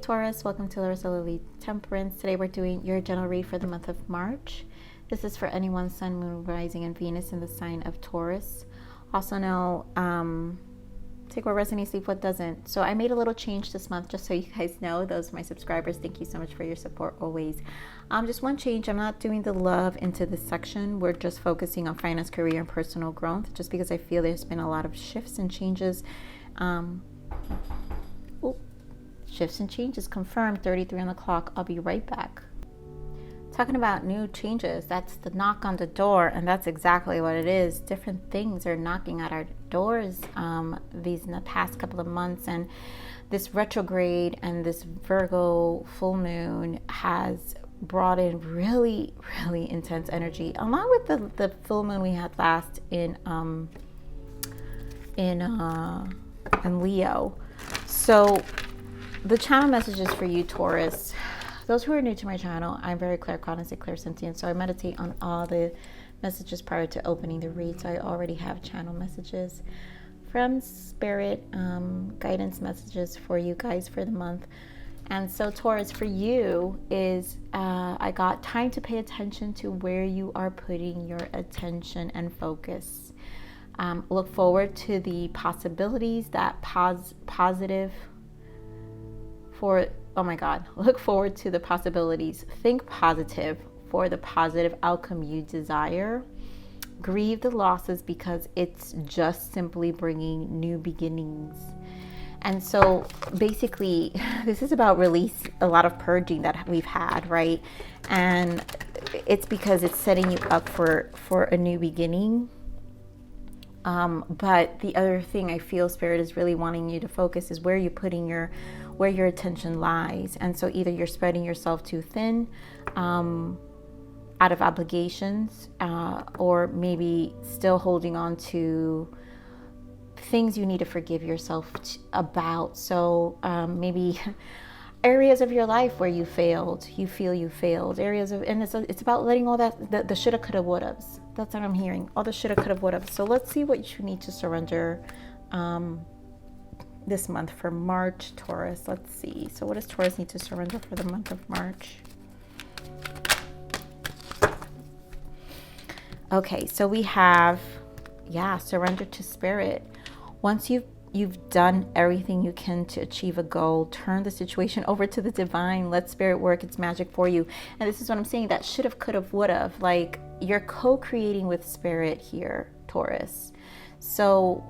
Taurus, welcome to Larisa Lili Temperance. Today we're doing your general read for the month of March. This is for anyone, Sun, Moon, Rising, and Venus in the sign of Taurus. Also know, take what resonates, leave what doesn't. So I made a little change this month, just so you guys know. Those are my subscribers. Thank you so much for your support always. Just one change. I'm not doing the love into this section. We're just focusing on finance, career, and personal growth, just because I feel there's been a lot of shifts and changes. Shifts and changes confirmed. 33 on the clock. I'll be right back. Talking about new changes, that's the knock on the door, and that's exactly what it is. Different things are knocking at our doors these in the past couple of months, and this retrograde and this Virgo full moon has brought in really, really intense energy, along with the full moon we had last in Leo. So the channel messages for you, Taurus. Those who are new to my channel, I'm very claircognizant and clairsentient, so I meditate on all the messages prior to opening the read. So I already have channel messages from Spirit, guidance messages for you guys for the month. And so Taurus, for you is, I got time to pay attention to where you are putting your attention and focus. Look forward to the possibilities that positive for, oh my God, look forward to the possibilities. Think positive for the positive outcome you desire. Grieve the losses because it's just simply bringing new beginnings. And so basically, this is about release, a lot of purging that we've had, right? And it's because it's setting you up for a new beginning. But the other thing I feel Spirit is really wanting you to focus is where you're putting where your attention lies. And so either you're spreading yourself too thin out of obligations, or maybe still holding on to things you need to forgive yourself about. So maybe areas of your life where you feel you failed, areas of, and it's about letting all that, the shoulda, coulda, wouldas. That's what I'm hearing. All the shoulda, coulda, woulda. So let's see what you need to surrender this month for March, Taurus. Let's see. So what does Taurus need to surrender for the month of March? Okay, so we have, surrender to Spirit. Once you've done everything you can to achieve a goal, turn the situation over to the divine. Let Spirit work its magic for you. And this is what I'm saying, that should have, could have, would have. Like, you're co-creating with Spirit here, Taurus. So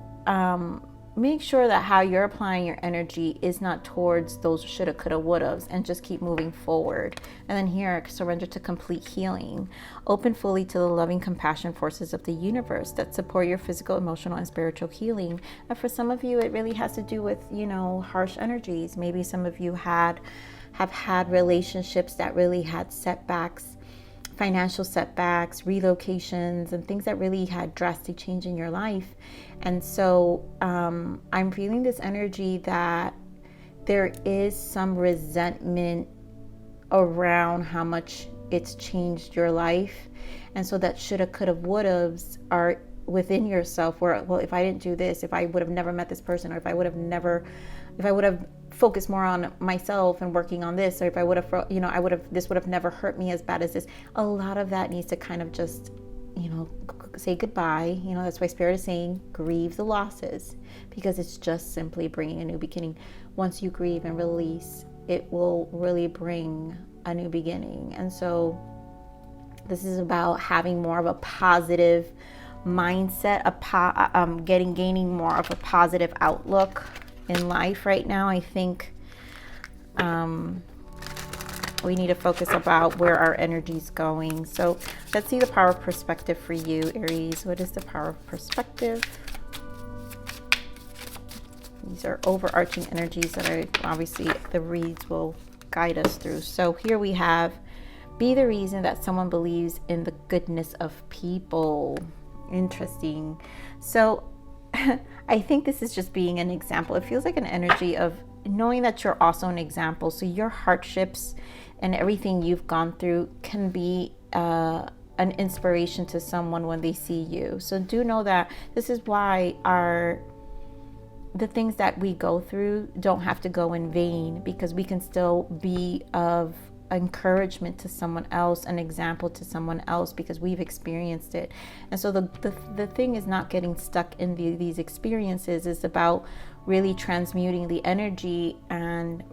make sure that how you're applying your energy is not towards those shoulda, coulda, wouldas, and just keep moving forward. And then here, surrender to complete healing. Open fully to the loving compassion forces of the universe that support your physical, emotional, and spiritual healing. And for some of you, it really has to do with, harsh energies. Maybe some of you have had relationships that really had setbacks, financial setbacks, relocations, and things that really had drastic change in your life. And so I'm feeling this energy that there is some resentment around how much it's changed your life. And so that shoulda, coulda, wouldas are within yourself, where, well, if I didn't do this, if I would have never met this person, or if I would have focused more on myself and working on this, or if I would have, this would have never hurt me as bad as this. A lot of that needs to kind of just, say goodbye. That's why Spirit is saying grieve the losses, because it's just simply bringing a new beginning. Once you grieve and release, it will really bring a new beginning. And so this is about having more of a positive mindset, gaining more of a positive outlook in life right now. I think we need to focus about where our energy is going. So let's see the power of perspective for you, Aries. What is the power of perspective? These are overarching energies that are obviously the reads will guide us through. So here we have, be the reason that someone believes in the goodness of people. Interesting. So I think this is just being an example. It feels like an energy of knowing that you're also an example. So your hardships and everything you've gone through can be an inspiration to someone when they see you. So do know that this is why the things that we go through don't have to go in vain, because we can still be of encouragement to someone else, an example to someone else, because we've experienced it. And so the thing is not getting stuck in these experiences. It's about really transmuting the energy and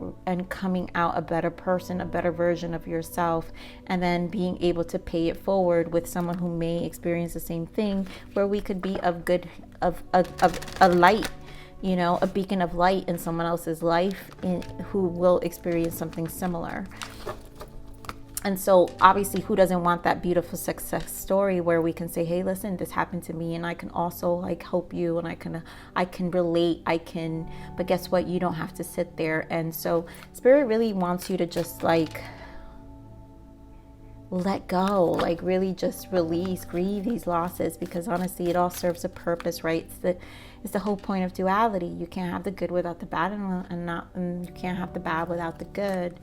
coming out a better person, a better version of yourself, and then being able to pay it forward with someone who may experience the same thing, where we could be of good, of a light, you know, a beacon of light in someone else's life who will experience something similar. And so obviously, who doesn't want that beautiful success story where we can say, hey, listen, this happened to me and I can also like help you, and I can relate, but guess what? You don't have to sit there. And so Spirit really wants you to just like let go, like really just release, grieve these losses, because honestly, it all serves a purpose, right? It's the whole point of duality. You can't have the good without the bad, and you can't have the bad without the good.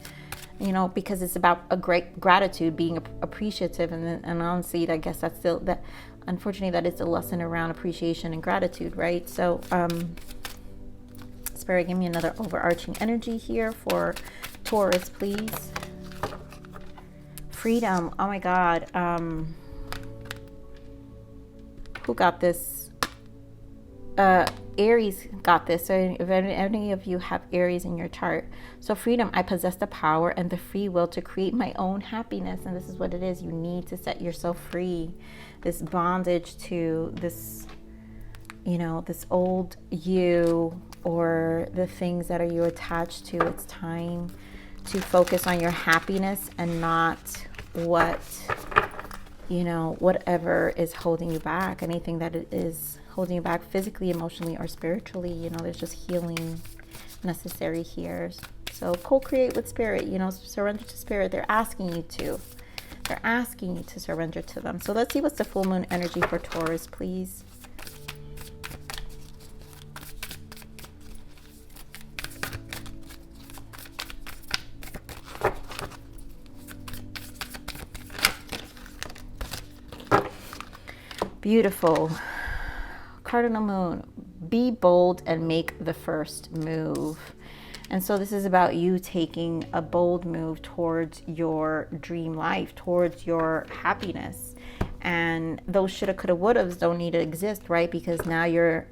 You know, because it's about a great gratitude, being appreciative, and honestly, I guess that's still that. Unfortunately, that is the lesson around appreciation and gratitude, right? So, Spirit, give me another overarching energy here for Taurus, please. Freedom. Oh my God. Who got this? Aries got this. So if any of you have Aries in your chart, so freedom, I possess the power and the free will to create my own happiness. And this is what it is. You need to set yourself free. This bondage to this, you know, this old you, or the things that are you attached to. It's time to focus on your happiness and not what, you know, whatever is holding you back. Anything that is holding you back physically, emotionally, or spiritually, you know, there's just healing necessary here. So co-create with Spirit, you know, surrender to Spirit. They're asking you to surrender to them. So let's see what's the full moon energy for Taurus, please. Beautiful. Cardinal moon, be bold and make the first move. And so this is about you taking a bold move towards your dream life, towards your happiness. And those shoulda, coulda, wouldas don't need to exist, right? Because now you're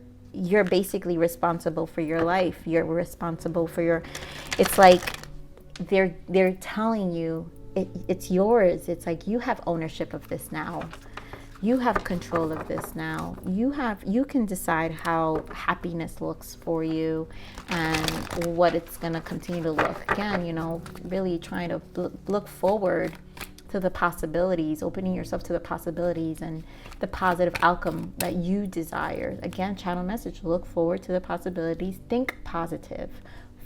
basically responsible for your life. You're responsible for your, it's like they're telling you it's yours. It's like you have ownership of this now. You have control of this now. You can decide how happiness looks for you and what it's going to continue to look. Again, you know, really trying to look forward to the possibilities, opening yourself to the possibilities and the positive outcome that you desire. Again, channel message, look forward to the possibilities, think positive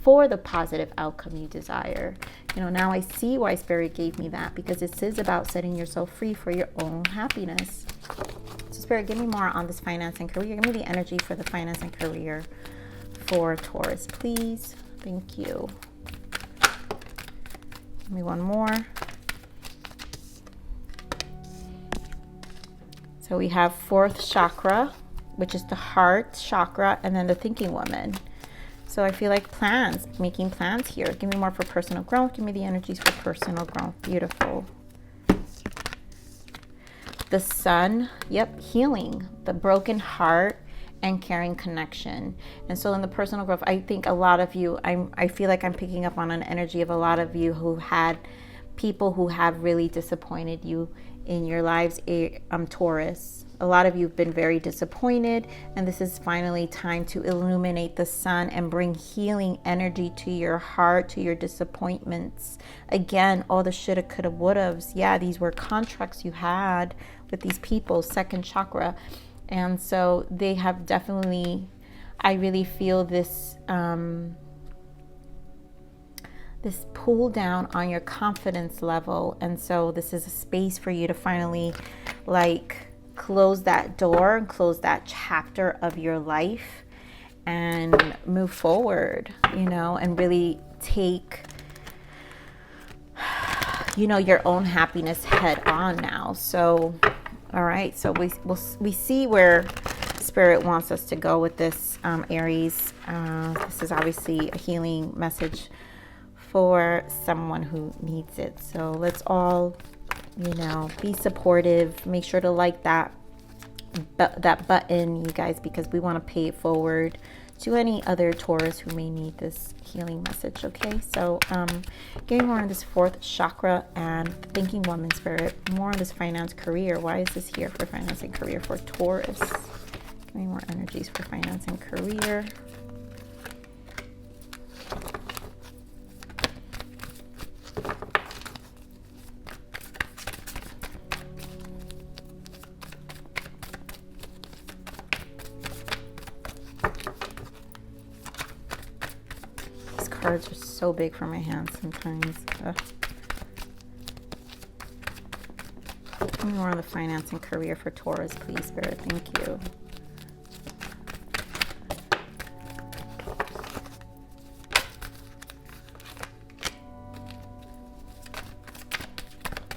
for the positive outcome you desire. You know, now I see why Spirit gave me that, because this is about setting yourself free for your own happiness. So Spirit, give me more on this finance and career. Give me the energy for the finance and career for Taurus, please. Thank you. Give me one more. So we have fourth chakra, which is the heart chakra, and then the thinking woman. So I feel like plans, making plans here. Give me more for personal growth. Give me the energies for personal growth. Beautiful. The sun, yep, healing, the broken heart and caring connection. And so in the personal growth, I think a lot of you, I feel like I'm picking up on an energy of a lot of you who had people who have really disappointed you in your lives. Taurus. A lot of you have been very disappointed, and this is finally time to illuminate the sun and bring healing energy to your heart, to your disappointments. Again, all the shoulda, coulda, wouldas. Yeah, these were contracts you had with these people, second chakra. And so they have definitely, I really feel this, this pull down on your confidence level. And so this is a space for you to finally like close that door and close that chapter of your life and move forward, you know, and really take, you know, your own happiness head on now. So, all right. So we see where Spirit wants us to go with this, Aries. This is obviously a healing message for someone who needs it. So let's all, you know, be supportive. Make sure to like that button, you guys, because we want to pay it forward to any other Taurus who may need this healing message. Okay, so give me more on this fourth chakra and thinking woman spirit. More on this finance career. Why is this here for finance and career for Taurus? Give me more energies for finance and career. Cards are so big for my hands sometimes. Give me more on the finance and career for Taurus, please, Spirit. Thank you.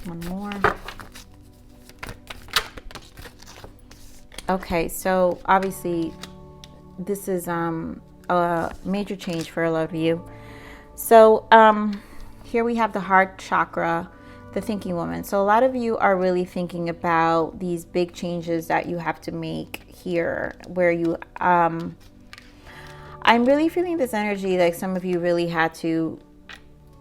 One more. Okay, so obviously this is a major change for a lot of you. So here we have the heart chakra, the thinking woman. So a lot of you are really thinking about these big changes that you have to make here, where you I'm really feeling this energy like some of you really had to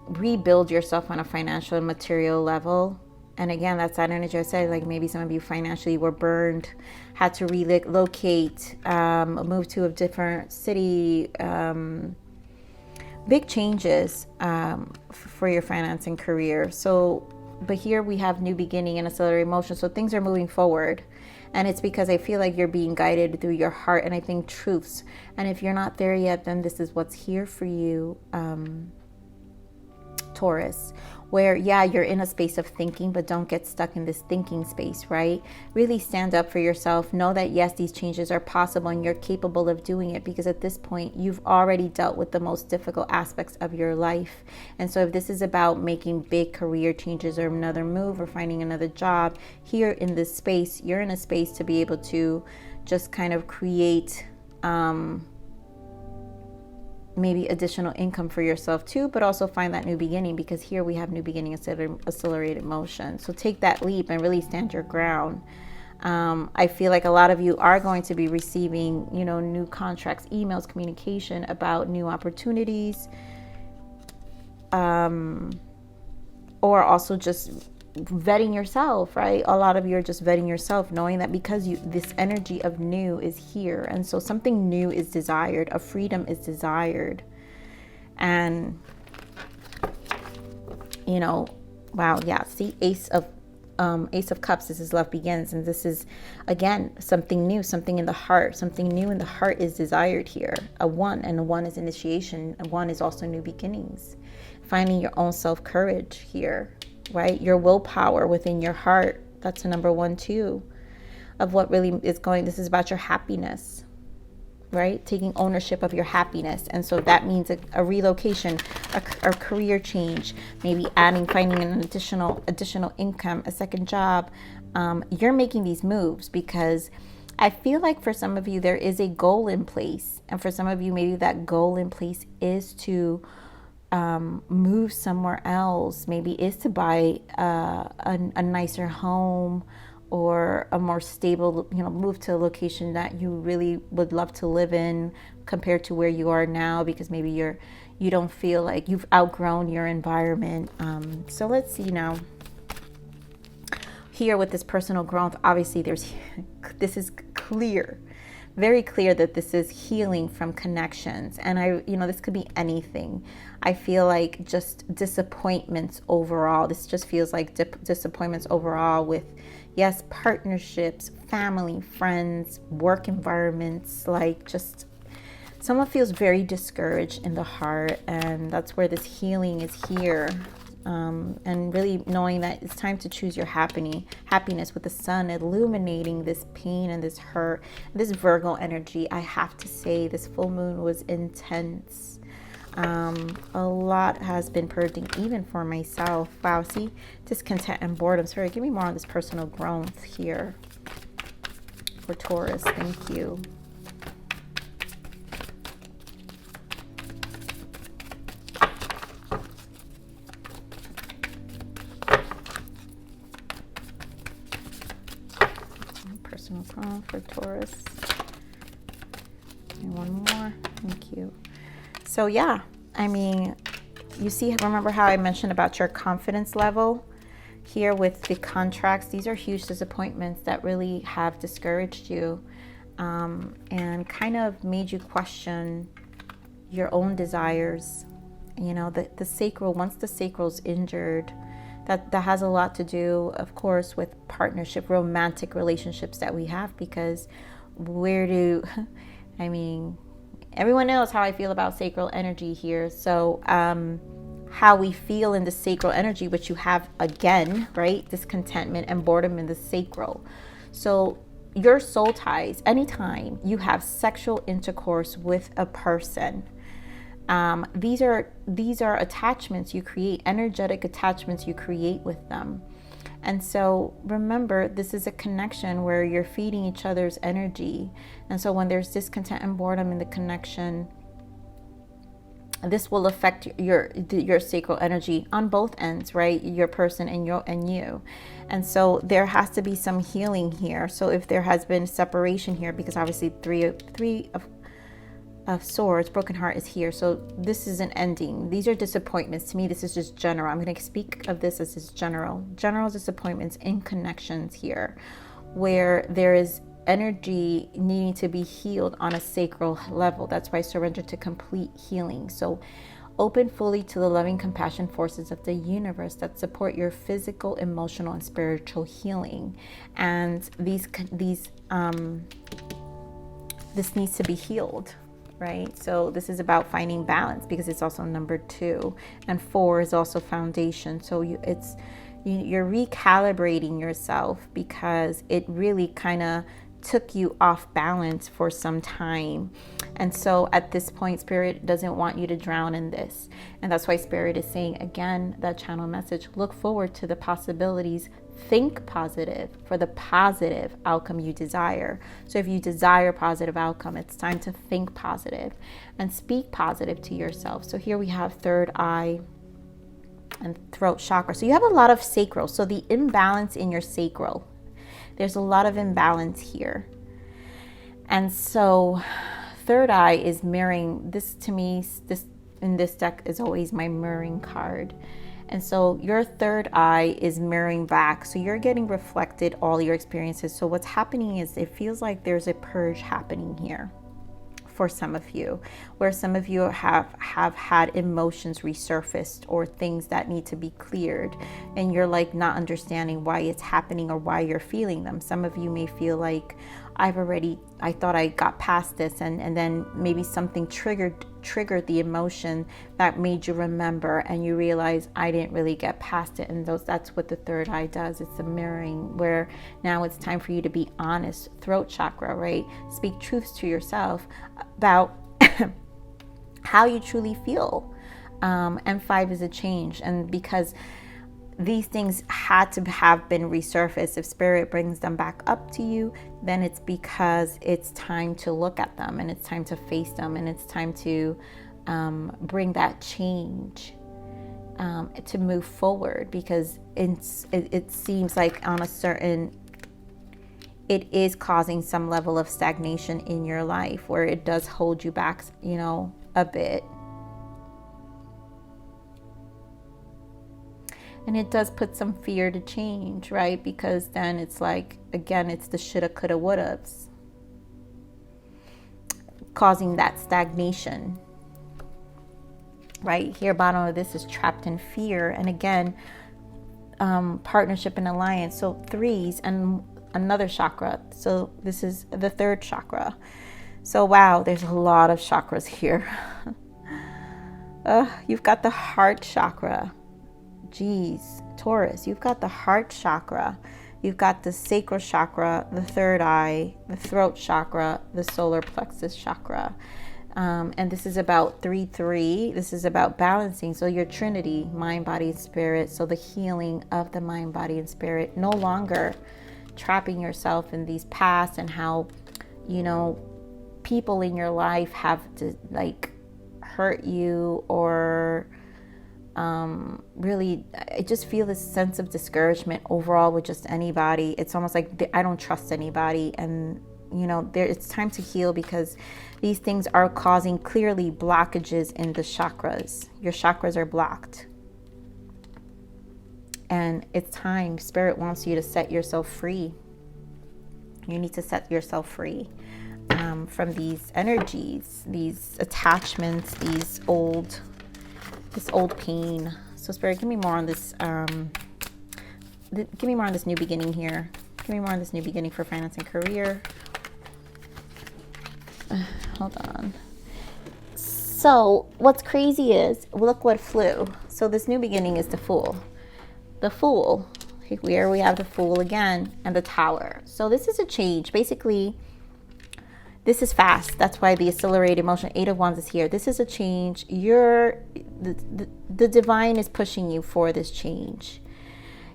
rebuild yourself on a financial and material level. And again, that's that energy I said, like maybe some of you financially were burned, had to relocate, move to a different city, big changes for your finance and career. So, but here we have new beginning and accelerated emotion. So things are moving forward. And it's because I feel like you're being guided through your heart and I think truths. And if you're not there yet, then this is what's here for you, Taurus, where, yeah, you're in a space of thinking, but don't get stuck in this thinking space, right? Really stand up for yourself. Know that, yes, these changes are possible and you're capable of doing it, because at this point, you've already dealt with the most difficult aspects of your life. And so if this is about making big career changes or another move or finding another job, here in this space, you're in a space to be able to just kind of create maybe additional income for yourself too, but also find that new beginning, because here we have new beginning instead of accelerated motion. So take that leap and really stand your ground. I feel like a lot of you are going to be receiving, you know, new contracts, emails, communication about new opportunities, or also just vetting yourself, right? A lot of you are just vetting yourself, knowing that because this energy of new is here, and so something new is desired, a freedom is desired. And you know, wow, yeah, see, Ace of Cups, this is love begins, and this is again something new, something in the heart, something new in the heart is desired here. A one, and a one is initiation, and one is also new beginnings, finding your own self-courage here, right? Your willpower within your heart. That's a number one too, of what really is going. This is about your happiness, right? Taking ownership of your happiness. And so that means a relocation, a career change, maybe finding an additional income, a second job. You're making these moves because I feel like for some of you, there is a goal in place. And for some of you, maybe that goal in place is to move somewhere else, maybe is to buy a nicer home or a more stable, you know, move to a location that you really would love to live in compared to where you are now, because maybe you don't feel like you've outgrown your environment. So let's see now. Here with this personal growth, obviously this is clear, very clear that this is healing from connections. And this could be anything. I feel like just disappointments overall. This just feels like disappointments overall with, yes, partnerships, family, friends, work environments. Like just someone feels very discouraged in the heart, and that's where this healing is here. And really knowing that it's time to choose your happiness with the sun illuminating this pain and this hurt, this Virgo energy. I have to say this full moon was intense. A lot has been purging even for myself. Wow, see, discontent and boredom. Sorry, give me more on this personal growth here. for Taurus. Thank you. Personal prompt for Taurus. And one more. Thank you. So yeah, I mean, you see, remember how I mentioned about your confidence level here with the contracts? These are huge disappointments that really have discouraged you and kind of made you question your own desires. You know, the sacral, once the sacral's injured, that has a lot to do, of course, with partnership, romantic relationships that we have, because I mean, everyone knows how I feel about sacral energy here. So how we feel in the sacral energy, which you have again, right? Discontentment and boredom in the sacral. So your soul ties, anytime you have sexual intercourse with a person, these are attachments you create, energetic attachments you create with them. And so remember, this is a connection where you're feeding each other's energy. And so when there's discontent and boredom in the connection, this will affect your sacral energy on both ends, right? Your person and you. And so there has to be some healing here. So if there has been separation here, because obviously three of swords, broken heart is here. So this is an ending. These are disappointments. To me, this is just general. I'm going to speak of this as general disappointments in connections here, where there is energy needing to be healed on a sacral level. That's why I surrender to complete healing. So open fully to the loving compassion forces of the universe that support your physical, emotional, and spiritual healing. And this needs to be healed, right? So this is about finding balance, because it's also number 2, and 4 is also foundation. So you're recalibrating yourself, because it really kind of took you off balance for some time. And so at this point, Spirit doesn't want you to drown in this. And that's why Spirit is saying, again, that channel message, look forward to the possibilities. Think positive for the positive outcome you desire. So if you desire positive outcome, it's time to think positive and speak positive to yourself. So here we have third eye and throat chakra. So you have a lot of sacral. So the imbalance in your sacral, there's a lot of imbalance here. And so third eye is mirroring this. To me, this in this deck is always my mirroring card. And so your third eye is mirroring back. So you're getting reflected all your experiences. So what's happening is it feels like there's a purge happening here for some of you, where some of you have had emotions resurfaced or things that need to be cleared, and you're like not understanding why it's happening or why you're feeling them. Some of you may feel like, I thought I got past this, and then maybe something triggered the emotion that made you remember, and you realize I didn't really get past it. And that's what the third eye does. It's a mirroring, where now it's time for you to be honest. Throat chakra, right? Speak truths to yourself about how you truly feel. And 5 is a change. And because these things had to have been resurfaced, if Spirit brings them back up to you, then it's because it's time to look at them, and it's time to face them, and it's time to bring that change to move forward, because it seems like it is causing some level of stagnation in your life, where it does hold you back, a bit. And it does put some fear to change, right? Because then it's like, again, it's the shoulda, coulda, wouldas, causing that stagnation. Right here, bottom of this is trapped in fear. And again, partnership and alliance. So 3s and another chakra. So this is the third chakra. So wow, there's a lot of chakras here. You've got the heart chakra. Geez, Taurus, you've got the heart chakra, you've got the sacral chakra, the third eye, the throat chakra, the solar plexus chakra. And this is about 3-3. This is about balancing. So your trinity, mind, body, and spirit. So the healing of the mind, body, and spirit. No longer trapping yourself in these past, and how, you know, people in your life have to like hurt you, or really, I just feel this sense of discouragement overall with just anybody. It's almost like I don't trust anybody, and you know, it's time to heal, because these things are causing clearly blockages in the chakras. Your chakras are blocked, and it's time. Spirit wants you to set yourself free. You need to set yourself free from these energies, these attachments, this old pain. So Spirit, give me more on this. Give me more on this new beginning here. Give me more on this new beginning for finance and career. Hold on. So what's crazy is, look what flew. So this new beginning is the Fool. The Fool. Here we have the Fool again, and the Tower. So this is a change. Basically, this is fast. That's why the accelerated motion, 8 of Wands, is here. This is a change. The divine is pushing you for this change.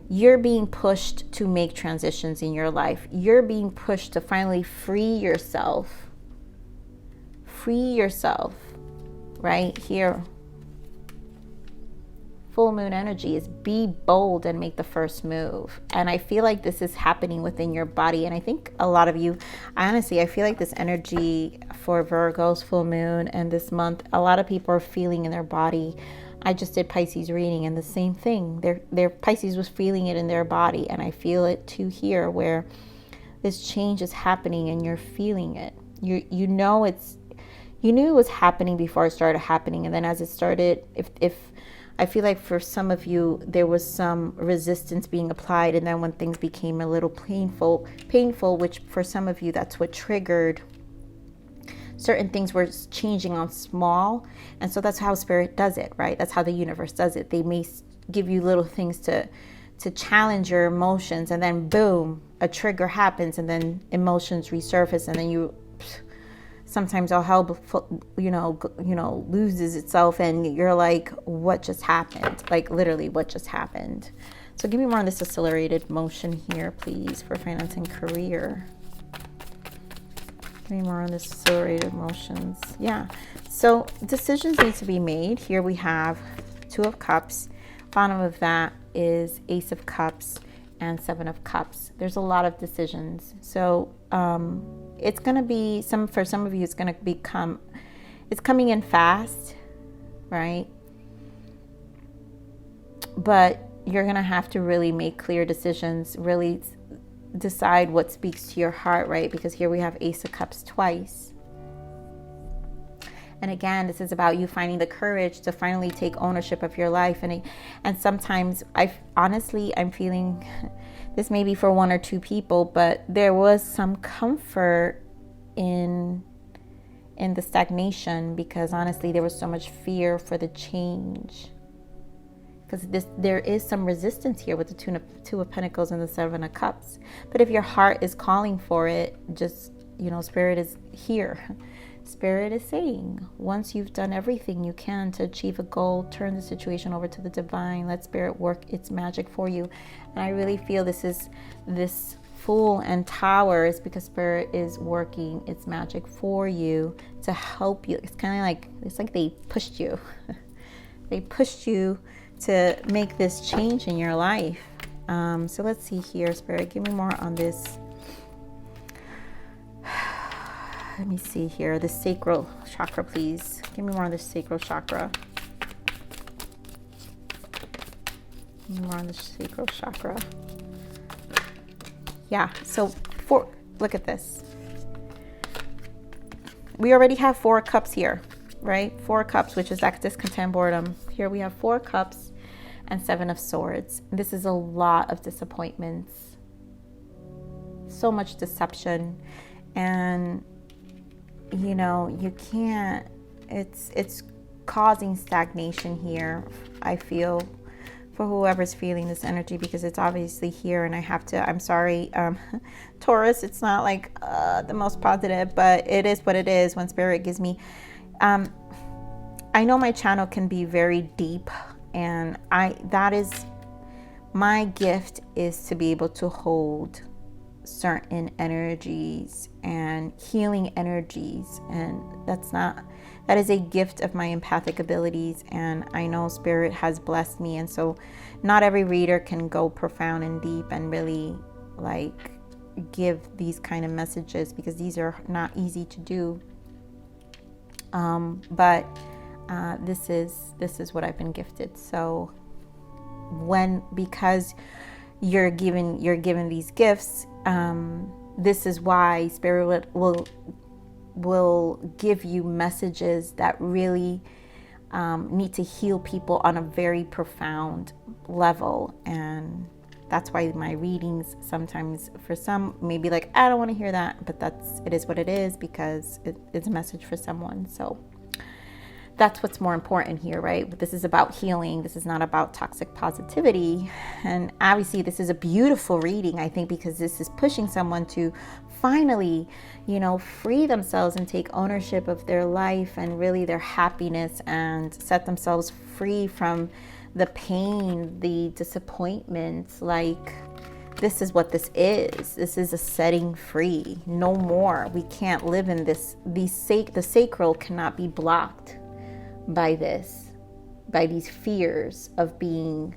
You're being pushed to make transitions in your life. You're being pushed to finally free yourself. Free yourself. Right here. Full moon energy is be bold and make the first move. And I feel like this is happening within your body. And I think a lot of you, honestly, I feel like this energy for Virgo's full moon and this month, a lot of people are feeling in their body. I just did Pisces reading, and the same thing. Their Pisces was feeling it in their body. And I feel it too here, where this change is happening and you're feeling it. You know you knew it was happening before it started happening. And then as it started, if I feel like for some of you, there was some resistance being applied. And then when things became a little painful, which for some of you, that's what triggered certain things were changing on small. And so that's how Spirit does it, right? That's how the universe does it. They may give you little things to challenge your emotions, and then boom, a trigger happens, and then emotions resurface, and then sometimes all hell, loses itself, and you're like, what just happened? Like literally, what just happened? So give me more on this accelerated motion here, please, for finance and career. Give me more on this accelerated motions. Yeah. So decisions need to be made. Here we have 2 of Cups. Bottom of that is Ace of Cups and 7 of Cups. There's a lot of decisions. So it's going to be for some of you, it's going to it's coming in fast, right? But you're going to have to really make clear decisions, really decide what speaks to your heart, right? Because here we have Ace of Cups twice. And again, this is about you finding the courage to finally take ownership of your life. And sometimes I'm feeling, this may be for 1 or 2 people, but there was some comfort in the stagnation, because honestly, there was so much fear for the change. Because there is some resistance here with the 2 of Pentacles and the 7 of Cups. But if your heart is calling for it, just, Spirit is here. Spirit is saying, once you've done everything you can to achieve a goal, turn the situation over to the divine. Let Spirit work its magic for you. And I really feel this Fool and Tower is because Spirit is working its magic for you to help you. It's kind of like they pushed you. They pushed you to make this change in your life. So let's see here, Spirit, give me more on this. Let me see here, the sacral chakra, please. Give me more on the sacral chakra. Give me more on the sacral chakra. Yeah, so look at this. We already have 4 cups here, right? 4 cups, which is that discontent, boredom. Here we have 4 cups and 7 of swords. This is a lot of disappointments. So much deception. And you can't, it's causing stagnation here, I feel, for whoever's feeling this energy, because it's obviously here. And I'm sorry, Taurus, it's not like the most positive, but it is what it is when Spirit gives me. I know my channel can be very deep, and that is my gift, is to be able to hold certain energies and healing energies, and that is a gift of my empathic abilities, and I know Spirit has blessed me. And so not every reader can go profound and deep and really like give these kind of messages, because these are not easy to do. But this is what I've been gifted. So because you're given these gifts, this is why Spirit will give you messages that really need to heal people on a very profound level. And that's why my readings sometimes, for some, may be like, I don't want to hear that, but it is what it is, because it's a message for someone. So that's what's more important here, right? But this is about healing. This is not about toxic positivity. And obviously this is a beautiful reading, I think, because this is pushing someone to finally, free themselves and take ownership of their life and really their happiness, and set themselves free from the pain, the disappointments. Like, this is what this is. This is a setting free. No more. We can't live in this. The sacral cannot be blocked by these fears of being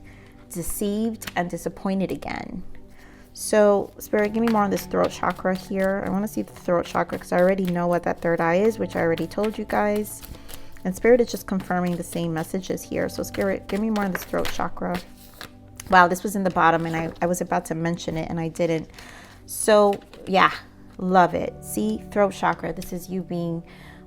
deceived and disappointed again. So Spirit, give me more on this throat chakra here. I want to see the throat chakra, because I already know what that third eye is, which I already told you guys. And Spirit is just confirming the same messages here. So Spirit, give me more on this throat chakra. Wow, this was in the bottom, and I was about to mention it and I didn't. So yeah, love it. See, throat chakra, this is you being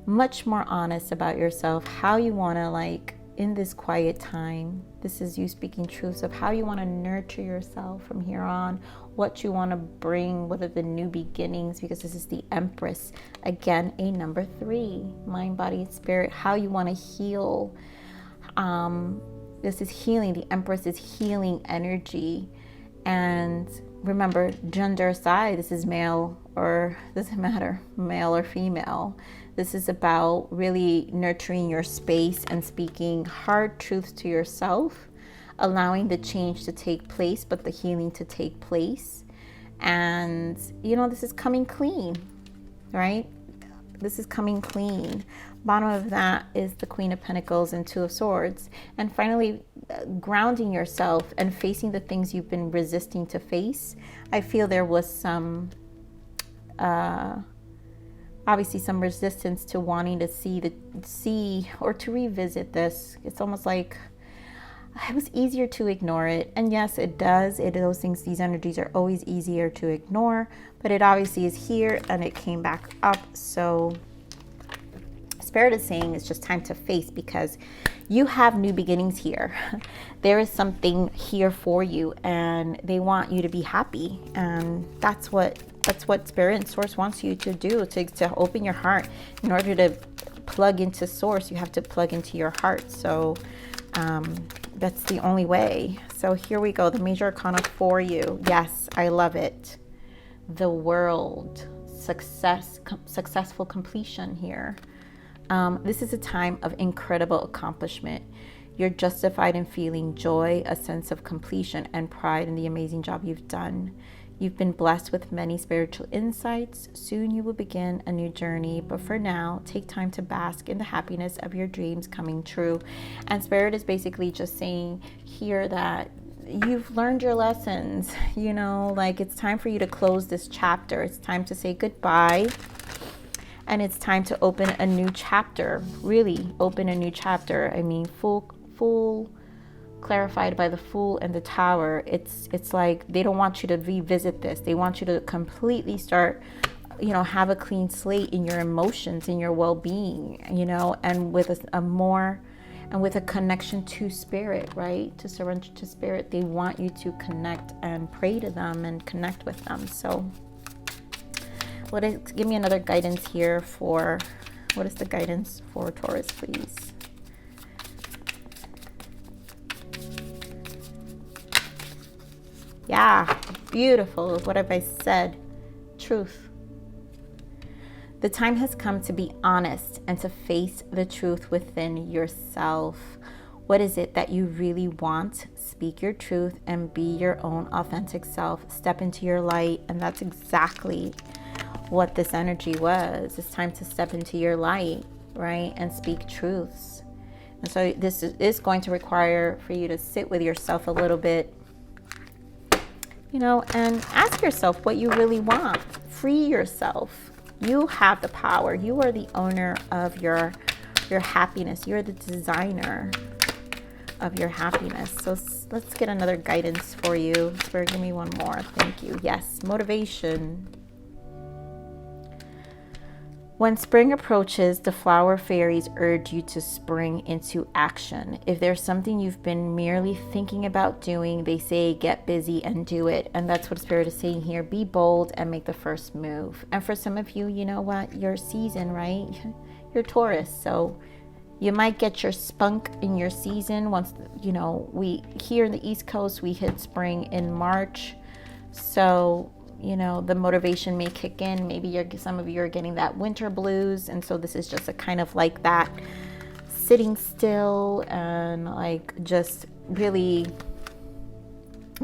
much more honest about yourself, how you want to, like, in this quiet time, this is you speaking truths of how you want to nurture yourself from here on, what you want to bring, what are the new beginnings, because this is the Empress. Again, a number 3, mind, body, spirit, how you want to heal. This is healing. The Empress is healing energy. And remember, gender aside, this is male, or doesn't matter, male or female. This is about really nurturing your space and speaking hard truths to yourself, allowing the change to take place, but the healing to take place. And, this is coming clean, right? This is coming clean. Bottom of that is the Queen of Pentacles and Two of Swords. And finally, grounding yourself and facing the things you've been resisting to face. I feel there was some... obviously some resistance to wanting to see or to revisit this. It's almost like it was easier to ignore it. And yes, it does. Those things, these energies are always easier to ignore, but it obviously is here and it came back up. So Spirit is saying it's just time to face, because you have new beginnings here. There is something here for you, and they want you to be happy. And that's what Spirit and Source wants you to do, to open your heart. In order to plug into Source, you have to plug into your heart. So that's the only way. So here we go, the major arcana for you. Yes, I love it. The World, successful completion here. This is a time of incredible accomplishment. You're justified in feeling joy, a sense of completion, and pride in the amazing job you've done. You've been blessed with many spiritual insights. Soon you will begin a new journey, but for now, take time to bask in the happiness of your dreams coming true. And Spirit is basically just saying here that you've learned your lessons, like it's time for you to close this chapter. It's time to say goodbye. And it's time to open a new chapter, really open a new chapter. I mean, full clarified by the Fool and the Tower. It's like they don't want you to revisit this. They want you to completely start, have a clean slate in your emotions, in your well-being, and with a connection to Spirit, right? To surrender to Spirit. They want you to connect and pray to them and connect with them. So give me another guidance here what is the guidance for Taurus, please? Yeah, beautiful. What have I said? Truth. The time has come to be honest and to face the truth within yourself. What is it that you really want? Speak your truth and be your own authentic self. Step into your light. And that's exactly what this energy was. It's time to step into your light, right? And speak truths. And so this is going to require for you to sit with yourself a little bit, you know, and ask yourself what you really want. Free yourself. You have the power. You are the owner of your happiness. You're the designer of your happiness. So let's get another guidance for you. Spirit, give me one more. Thank you. Yes, motivation. When spring approaches, the flower fairies urge you to spring into action. If there's something you've been merely thinking about doing, they say get busy and do it. And that's what Spirit is saying here. Be bold and make the first move. And for some of you, you know what? Your season, right? You're Taurus. So you might get your spunk in your season once, you know, we here in the East Coast, we hit spring in March. So you know, the motivation may kick in. Maybe some of you are getting that winter blues. And so this is just a kind of like that sitting still and like just really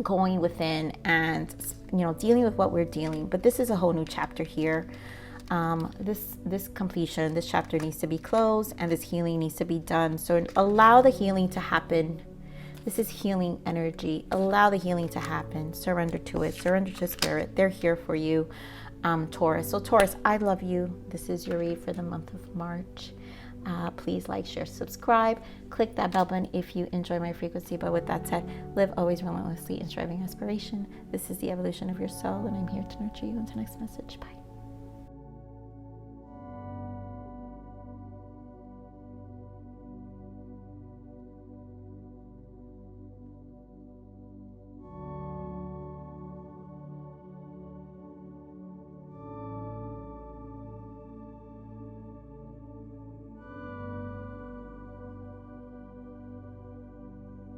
going within and, you know, dealing with what we're dealing. But this is a whole new chapter here. This completion, this chapter needs to be closed and this healing needs to be done. So allow the healing to happen. This is healing energy. Allow the healing to happen. Surrender to it. Surrender to Spirit. They're here for you, Taurus. So Taurus, I love you. This is your read for the month of March. Please like, share, subscribe. Click that bell button if you enjoy my frequency. But with that said, live always relentlessly in striving aspiration. This is the evolution of your soul, and I'm here to nurture you. Until next message. Bye.